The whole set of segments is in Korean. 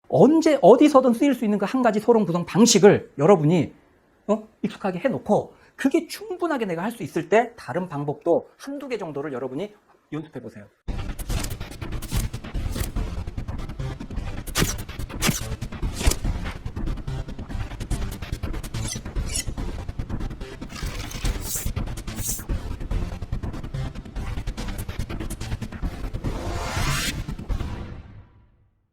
언제 어디서든 쓰일 수 있는 그 한 가지 서론 구성 방식을 여러분이 익숙하게 해놓고 그게 충분하게 내가 할 수 있을 때 다른 방법도 한두 개 정도를 여러분이 연습해 보세요.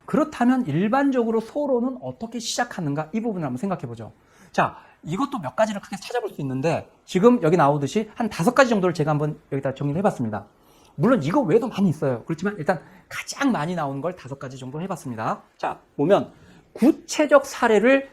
그렇다면 일반적으로 서론은 어떻게 시작하는가 이 부분을 한번 생각해 보죠. 자, 이것도 몇 가지를 크게 찾아볼 수 있는데 지금 여기 나오듯이 한 5가지 정도를 제가 한번 여기다 정리를 해봤습니다. 물론 이거 외에도 많이 있어요. 그렇지만 일단 가장 많이 나오는 걸 5가지 정도 해봤습니다. 자, 보면 구체적 사례를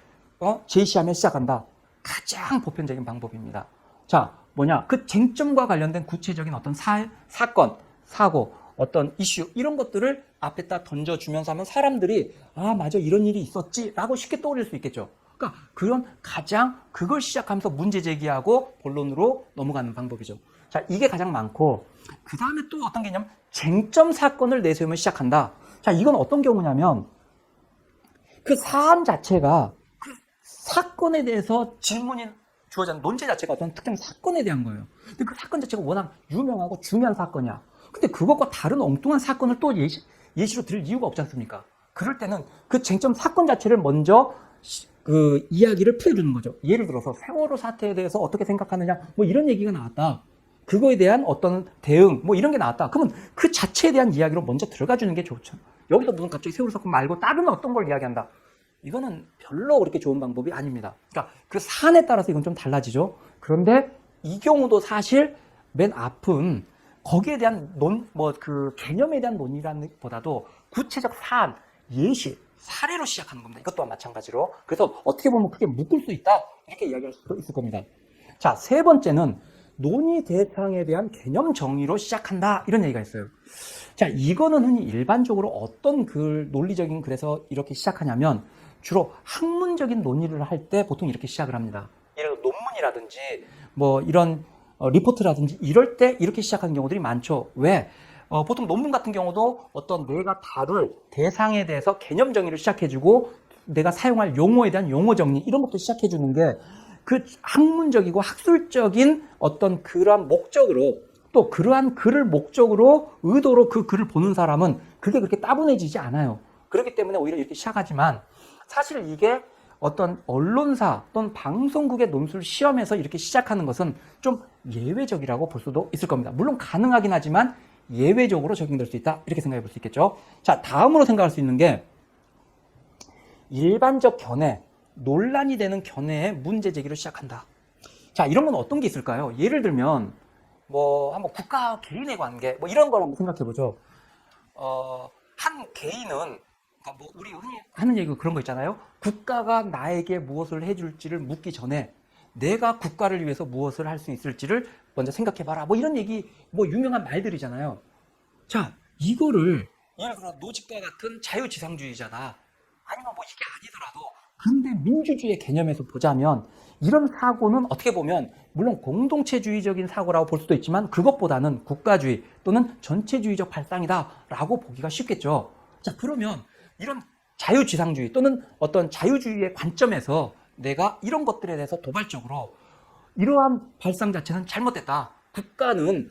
제시하며 시작한다. 가장 보편적인 방법입니다. 자, 뭐냐? 그 쟁점과 관련된 구체적인 어떤 사건, 사고, 어떤 이슈 이런 것들을 앞에다 던져주면서 하면 사람들이 아 맞아 이런 일이 있었지 라고 쉽게 떠올릴 수 있겠죠. 그러니까 그런 가장 그걸 시작하면서 문제 제기하고 본론으로 넘어가는 방법이죠. 자, 이게 가장 많고 그 다음에 또 어떤 개념 쟁점 사건을 내세우면 시작한다. 자, 이건 어떤 경우냐면 그 사안 자체가 그 사건에 대해서 질문이 주어진 논제 자체가 어떤 특정 사건에 대한 거예요. 근데 그 사건 자체가 워낙 유명하고 중요한 사건이야. 근데 그것과 다른 엉뚱한 사건을 또 예시로 들 이유가 없지 않습니까? 그럴 때는 그 쟁점 사건 자체를 먼저 그 이야기를 풀어주는 거죠. 예를 들어서 세월호 사태에 대해서 어떻게 생각하느냐 뭐 이런 얘기가 나왔다. 그거에 대한 어떤 대응 뭐 이런 게 나왔다. 그러면 그 자체에 대한 이야기로 먼저 들어가 주는 게 좋죠. 여기서 무슨 갑자기 세월호 사건 말고 다른 어떤 걸 이야기한다. 이거는 별로 그렇게 좋은 방법이 아닙니다. 그러니까 그 사안에 따라서 이건 좀 달라지죠. 그런데 이 경우도 사실 맨 앞은 거기에 대한 그 개념에 대한 논의라는 보다도 구체적 사안, 예시, 사례로 시작하는 겁니다. 이것 또한 마찬가지로. 그래서 어떻게 보면 크게 묶을 수 있다. 이렇게 이야기할 수 있을 겁니다. 자, 세 번째는 논의 대상에 대한 개념 정의로 시작한다. 이런 얘기가 있어요. 자, 이거는 흔히 일반적으로 어떤 논리적인 글에서 이렇게 시작하냐면 주로 학문적인 논의를 할 때 보통 이렇게 시작을 합니다. 예를 들어 논문이라든지 뭐 이런 리포트라든지 이럴 때 이렇게 시작하는 경우들이 많죠. 왜? 보통 논문 같은 경우도 어떤 내가 다룰 대상에 대해서 개념 정의를 시작해주고 내가 사용할 용어에 대한 용어 정리 이런 것도 시작해주는 게 그 학문적이고 학술적인 어떤 그러한 목적으로 또 그러한 글을 목적으로 의도로 그 글을 보는 사람은 그게 그렇게 따분해지지 않아요. 그렇기 때문에 오히려 이렇게 시작하지만 사실 이게 어떤 언론사 또는 방송국의 논술 시험에서 이렇게 시작하는 것은 좀 예외적이라고 볼 수도 있을 겁니다. 물론 가능하긴 하지만 예외적으로 적용될 수 있다. 이렇게 생각해 볼 수 있겠죠. 자, 다음으로 생각할 수 있는 게 일반적 견해, 논란이 되는 견해의 문제 제기를 시작한다. 자, 이런 건 어떤 게 있을까요? 예를 들면 뭐 한번 국가 개인의 관계 뭐 이런 걸 한번 생각해 보죠. 한 개인은 그러니까 뭐 우리 흔히 하는 얘기가 그런 거 있잖아요. 국가가 나에게 무엇을 해줄지를 묻기 전에 내가 국가를 위해서 무엇을 할 수 있을지를 먼저 생각해봐라. 뭐 이런 얘기, 뭐 유명한 말들이잖아요. 자, 이거를 예를 들어 노직과 같은 자유지상주의자다. 아니면 뭐 이게 아니더라도 근데 민주주의의 개념에서 보자면 이런 사고는 어떻게 보면 물론 공동체주의적인 사고라고 볼 수도 있지만 그것보다는 국가주의 또는 전체주의적 발상이다라고 보기가 쉽겠죠. 자, 그러면 이런 자유지상주의 또는 어떤 자유주의의 관점에서 내가 이런 것들에 대해서 도발적으로 이러한 발상 자체는 잘못됐다. 국가는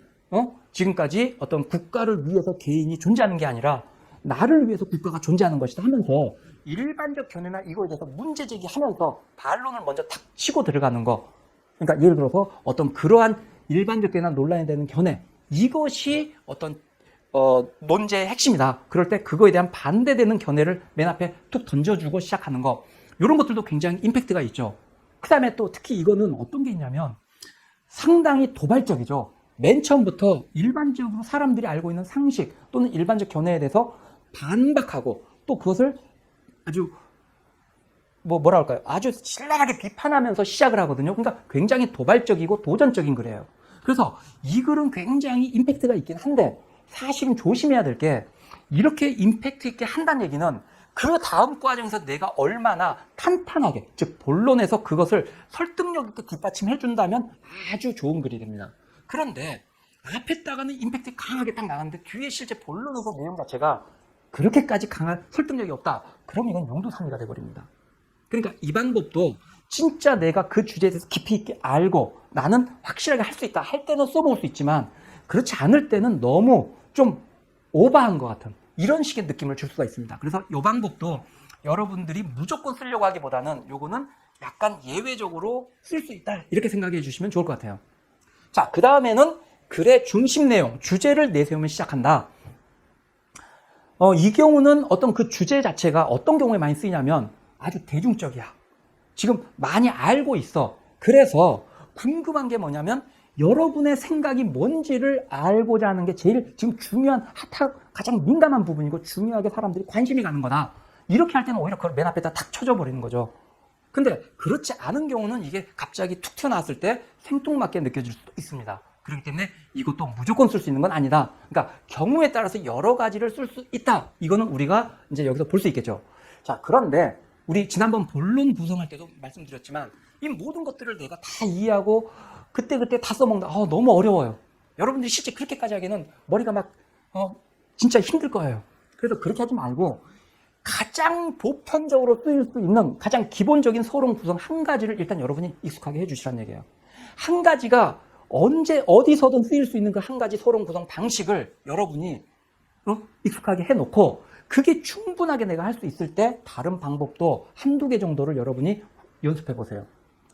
지금까지 어떤 국가를 위해서 개인이 존재하는 게 아니라 나를 위해서 국가가 존재하는 것이다 하면서 일반적 견해나 이거에 대해서 문제 제기하면서 반론을 먼저 탁 치고 들어가는 거. 그러니까 예를 들어서 어떤 그러한 일반적 견해나 논란에 대한 견해 이것이 어떤 논제의 핵심이다. 그럴 때 그거에 대한 반대되는 견해를 맨 앞에 툭 던져주고 시작하는 거. 이런 것들도 굉장히 임팩트가 있죠. 그 다음에 또 특히 이거는 어떤 게 있냐면 상당히 도발적이죠. 맨 처음부터 일반적으로 사람들이 알고 있는 상식 또는 일반적 견해에 대해서 반박하고 또 그것을 아주 뭐라 할까요? 아주 신랄하게 비판하면서 시작을 하거든요. 그러니까 굉장히 도발적이고 도전적인 글이에요. 그래서 이 글은 굉장히 임팩트가 있긴 한데 사실은 조심해야 될 게 이렇게 임팩트 있게 한다는 얘기는 그 다음 과정에서 내가 얼마나 탄탄하게 즉 본론에서 그것을 설득력 있게 뒷받침해 준다면 아주 좋은 글이 됩니다. 그런데 앞에다가는 임팩트 강하게 딱 나가는데 뒤에 실제 본론에서 내용 자체가 그렇게까지 강한 설득력이 없다. 그럼 이건 용두사미가 돼버립니다. 그러니까 이 방법도 진짜 내가 그 주제에 대해서 깊이 있게 알고 나는 확실하게 할 수 있다 할 때는 써먹을 수 있지만 그렇지 않을 때는 너무 좀 오버한 것 같은 이런 식의 느낌을 줄 수가 있습니다. 그래서 이 방법도 여러분들이 무조건 쓰려고 하기보다는 요거는 약간 예외적으로 쓸 수 있다 이렇게 생각해 주시면 좋을 것 같아요. 자, 그 다음에는 글의 중심 내용, 주제를 내세우면 시작한다. 이 경우는 어떤 그 주제 자체가 어떤 경우에 많이 쓰이냐면 아주 대중적이야. 지금 많이 알고 있어. 그래서 궁금한 게 뭐냐면 여러분의 생각이 뭔지를 알고자 하는 게 제일 지금 중요한 가장 민감한 부분이고 중요하게 사람들이 관심이 가는 거다. 이렇게 할 때는 오히려 그걸 맨 앞에다 탁 쳐져 버리는 거죠. 근데 그렇지 않은 경우는 이게 갑자기 툭 튀어나왔을 때 생뚱맞게 느껴질 수도 있습니다. 그렇기 때문에 이것도 무조건 쓸 수 있는 건 아니다. 그러니까 경우에 따라서 여러 가지를 쓸 수 있다. 이거는 우리가 이제 여기서 볼 수 있겠죠. 자, 그런데 우리 지난번 본론 구성할 때도 말씀드렸지만 이 모든 것들을 내가 다 이해하고 그때그때 다 써먹는다. 너무 어려워요. 여러분들이 실제 그렇게까지 하기에는 머리가 막 진짜 힘들 거예요. 그래서 그렇게 하지 말고 가장 보편적으로 쓰일 수 있는 가장 기본적인 서론 구성 한 가지를 일단 여러분이 익숙하게 해주시라는 얘기예요. 한 가지가 언제 어디서든 쓰일 수 있는 그 한 가지 서론 구성 방식을 여러분이 익숙하게 해놓고 그게 충분하게 내가 할 수 있을 때 다른 방법도 한두 개 정도를 여러분이 연습해 보세요.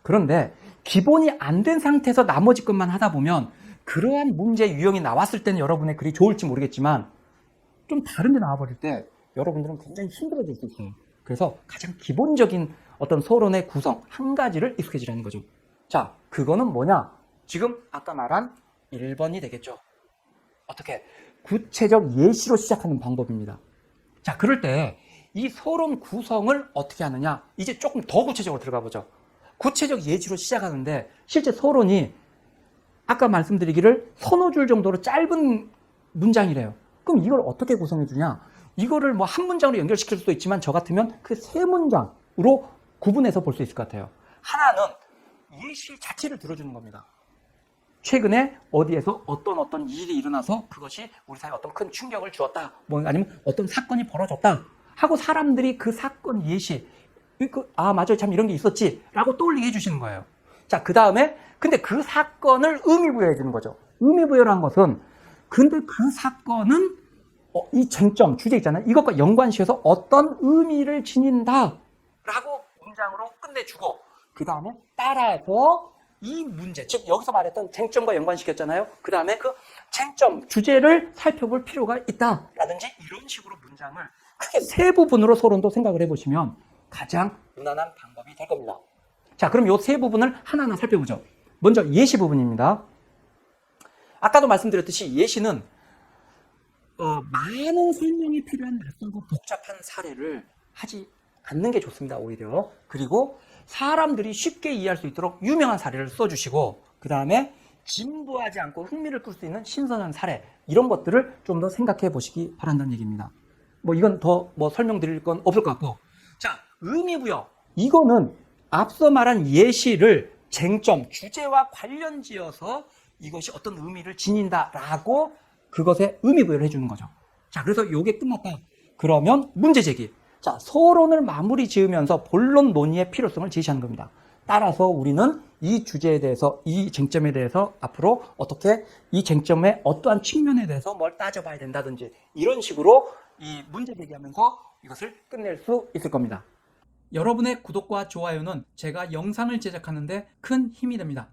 그런데 기본이 안 된 상태에서 나머지 것만 하다 보면 그러한 문제 유형이 나왔을 때는 여러분의 글이 좋을지 모르겠지만 좀 다른 데 나와버릴 때 여러분들은 굉장히 힘들어질 수 있어요. 그래서 가장 기본적인 어떤 서론의 구성 한 가지를 익숙해지라는 거죠. 자, 그거는 뭐냐? 지금 아까 말한 1번이 되겠죠. 어떻게? 구체적 예시로 시작하는 방법입니다. 자, 그럴 때 이 서론 구성을 어떻게 하느냐? 이제 조금 더 구체적으로 들어가 보죠. 구체적 예시로 시작하는데 실제 서론이 아까 말씀드리기를 서너 줄 정도로 짧은 문장이래요. 그럼 이걸 어떻게 구성해 주냐? 이거를 뭐 한 문장으로 연결시킬 수도 있지만 저 같으면 그 세 문장으로 구분해서 볼 수 있을 것 같아요. 하나는 예시 자체를 들어주는 겁니다. 최근에 어디에서 어떤 일이 일어나서 그것이 우리 사회에 어떤 큰 충격을 주었다. 뭐 아니면 어떤 사건이 벌어졌다. 하고 사람들이 그 사건 예시, 맞아요. 참 이런 게 있었지. 라고 떠올리게 해주시는 거예요. 자, 그 다음에 근데 그 사건을 의미부여해 주는 거죠. 의미부여라는 것은 근데 그 사건은 이 쟁점, 주제 있잖아요. 이것과 연관시켜서 어떤 의미를 지닌다. 라고 문장으로 끝내주고 그 다음에 따라서 이 문제, 즉 여기서 말했던 쟁점과 연관시켰잖아요. 그 다음에 그 쟁점, 주제를 살펴볼 필요가 있다라든지 이런 식으로 문장을 크게 세 부분으로 서론도 생각을 해보시면 가장 무난한 방법이 될 겁니다. 자, 그럼 이 세 부분을 하나하나 살펴보죠. 먼저 예시 부분입니다. 아까도 말씀드렸듯이 예시는 많은 설명이 필요한 낯설고 복잡한 사례를 하지 않는 게 좋습니다. 오히려. 그리고 사람들이 쉽게 이해할 수 있도록 유명한 사례를 써주시고 그 다음에 진부하지 않고 흥미를 끌 수 있는 신선한 사례 이런 것들을 좀 더 생각해 보시기 바란다는 얘기입니다. 뭐 이건 더 설명드릴 건 없을 것 같고 자, 의미부여 이거는 앞서 말한 예시를 쟁점, 주제와 관련 지어서 이것이 어떤 의미를 지닌다라고 그것에 의미부여를 해주는 거죠. 자, 그래서 이게 끝났다. 그러면 문제 제기. 자, 서론을 마무리 지으면서 본론 논의의 필요성을 제시하는 겁니다. 따라서 우리는 이 주제에 대해서, 이 쟁점에 대해서 앞으로 어떻게 이 쟁점의 어떠한 측면에 대해서 뭘 따져봐야 된다든지 이런 식으로 이 문제 제기하면서 이것을 끝낼 수 있을 겁니다. 여러분의 구독과 좋아요는 제가 영상을 제작하는데 큰 힘이 됩니다.